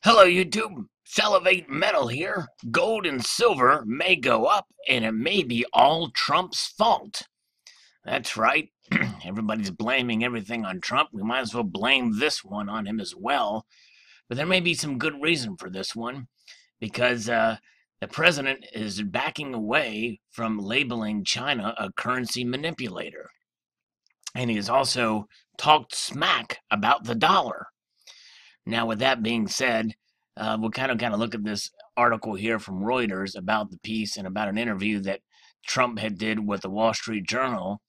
Hello YouTube, Salivate Metal here. Gold and silver may go up and it may be all Trump's fault. That's right. Everybody's blaming everything on Trump. We might as well blame this one on him as well. But there may be some good reason for this one because the president is backing away from labeling China a currency manipulator. And he has also talked smack about the dollar. Now, with that being said, we'll kind of look at this article here from Reuters about the piece and about an interview that Trump had did with the Wall Street Journal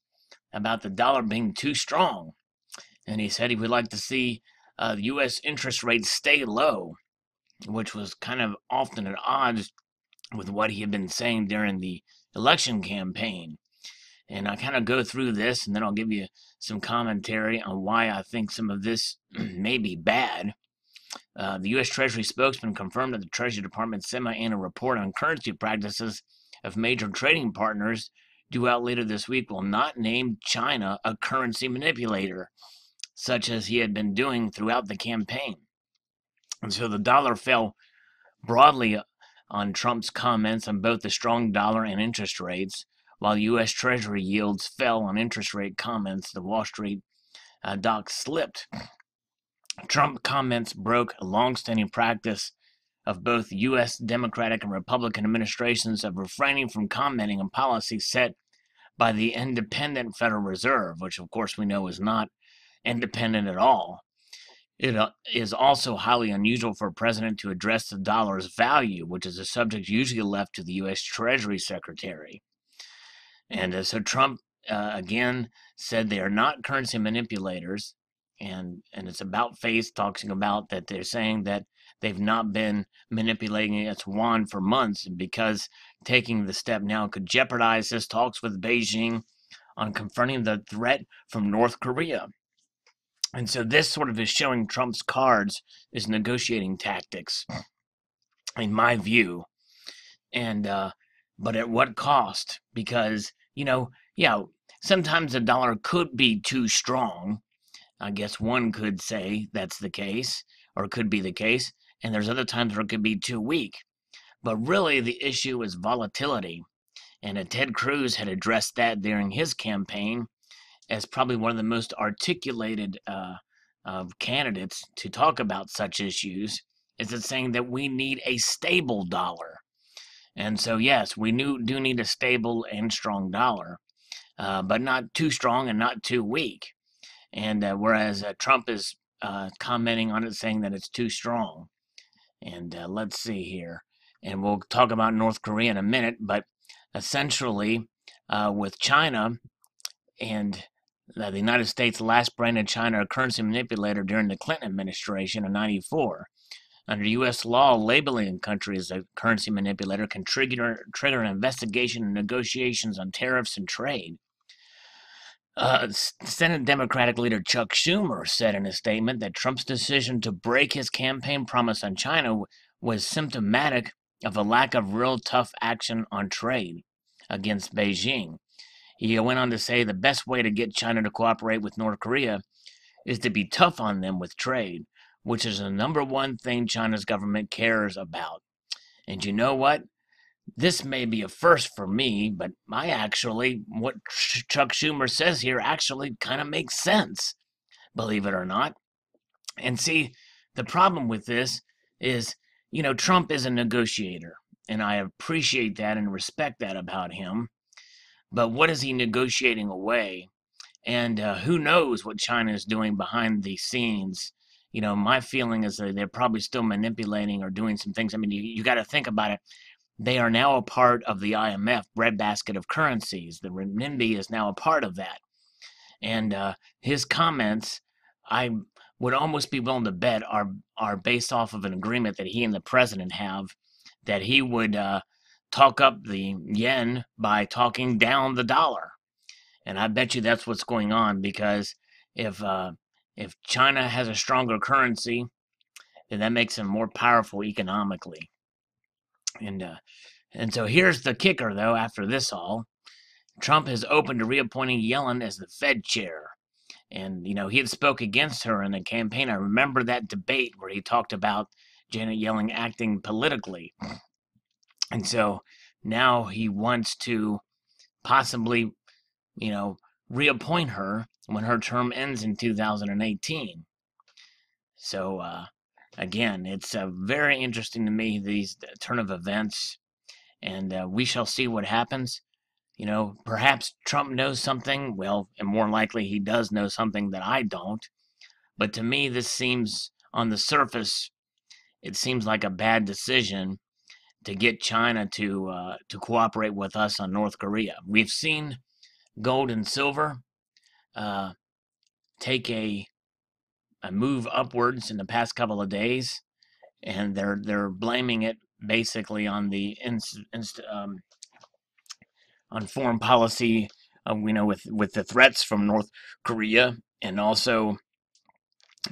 about the dollar being too strong. And he said he would like to see the U.S. interest rates stay low, which was kind of often at odds with what he had been saying during the election campaign. And I kind of go through this, and then I'll give you some commentary on why I think some of this may be bad. The U.S. Treasury spokesman confirmed that the Treasury Department's semi-annual report on currency practices of major trading partners due out later this week will not name China a currency manipulator, such as he had been doing throughout the campaign. And so the dollar fell broadly on Trump's comments on both the strong dollar and interest rates, while U.S. Treasury yields fell on interest rate comments. The Wall Street doc slipped. Trump comments broke a long-standing practice of both U.S. Democratic and Republican administrations of refraining from commenting on policies set by the independent Federal Reserve, which of course we know is not independent at all. It is also highly unusual for a president to address the dollar's value, which is a subject usually left to the U.S. Treasury Secretary. And so Trump, again, said they are not currency manipulators. And it's about face talking about that they're saying that they've not been manipulating its yuan for months because taking the step now could jeopardize his talks with Beijing on confronting the threat from North Korea. And so this sort of is showing Trump's cards as negotiating tactics, in my view. And but at what cost? Because yeah, sometimes the dollar could be too strong. I guess one could say that's the case, or could be the case, and there's other times where it could be too weak. But really, the issue is volatility, and Ted Cruz had addressed that during his campaign as probably one of the most articulated candidates to talk about such issues. Is it saying that we need a stable dollar? And so, yes, we do need a stable and strong dollar, but not too strong and not too weak. And whereas Trump is commenting on it, saying that it's too strong. And let's see here. And we'll talk about North Korea in a minute, but essentially, with China and the United States last branded China a currency manipulator during the Clinton administration in '94. Under U.S. law, labeling a country as a currency manipulator can trigger an investigation and negotiations on tariffs and trade. Senate Democratic leader Chuck Schumer said in a statement that Trump's decision to break his campaign promise on China was symptomatic of a lack of real tough action on trade against Beijing. He went on to say the best way to get China to cooperate with North Korea is to be tough on them with trade, which is the number one thing China's government cares about. And you know what? This may be a first for me, but what Chuck Schumer says here actually kind of makes sense, believe it or not. And see, the problem with this is, Trump is a negotiator, and I appreciate that and respect that about him. But what is he negotiating away? And who knows what China is doing behind the scenes? My feeling is that they're probably still manipulating or doing some things. I mean, you got to think about it. They are now a part of the IMF breadbasket of currencies. The renminbi is now a part of that. And his comments, I would almost be willing to bet, are based off of an agreement that he and the president have, that he would talk up the yen by talking down the dollar. And I bet you that's what's going on, because if China has a stronger currency, then that makes them more powerful economically. And so here's the kicker, though, after this all. Trump has opened to reappointing Yellen as the Fed chair. And, he had spoke against her in the campaign. I remember that debate where he talked about Janet Yellen acting politically. And so now he wants to possibly, reappoint her when her term ends in 2018. So, again, it's very interesting to me, these turn of events, and we shall see what happens. Perhaps Trump knows something, well, and more likely he does know something that I don't. But to me, this seems, on the surface, it seems like a bad decision to get China to cooperate with us on North Korea. We've seen gold and silver uh, take a move upwards in the past couple of days, and they're blaming it basically on the on foreign policy, with the threats from North Korea, and also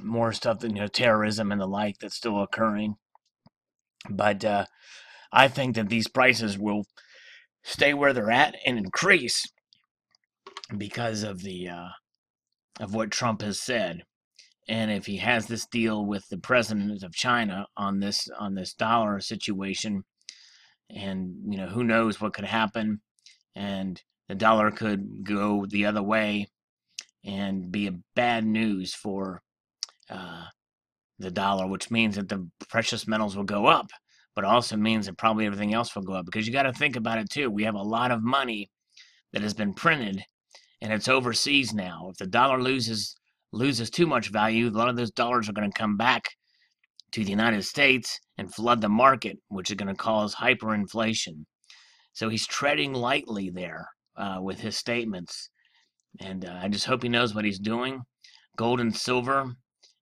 more stuff than terrorism and the like that's still occurring. But I think that these prices will stay where they're at and increase because of the of what Trump has said. And if he has this deal with the president of China on this dollar situation, and who knows what could happen, and the dollar could go the other way and be a bad news for the dollar, which means that the precious metals will go up, but also means that probably everything else will go up, because you got to think about it too. We have a lot of money that has been printed, and it's overseas now. If the dollar loses too much value, a lot of those dollars are going to come back to the United States and flood the market, which is going to cause hyperinflation. So he's treading lightly there with his statements, and I just hope he knows what he's doing. Gold and silver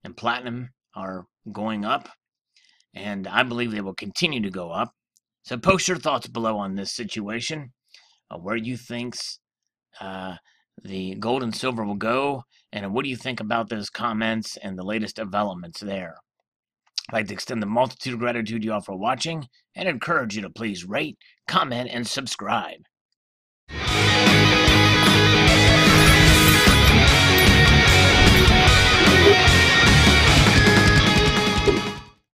and platinum are going up, and I believe they will continue to go up. So post your thoughts below on this situation, where you thinks the gold and silver will go, and what do you think about those comments and the latest developments there? I'd like to extend the multitude of gratitude to you all for watching, and encourage you to please rate, comment, and subscribe.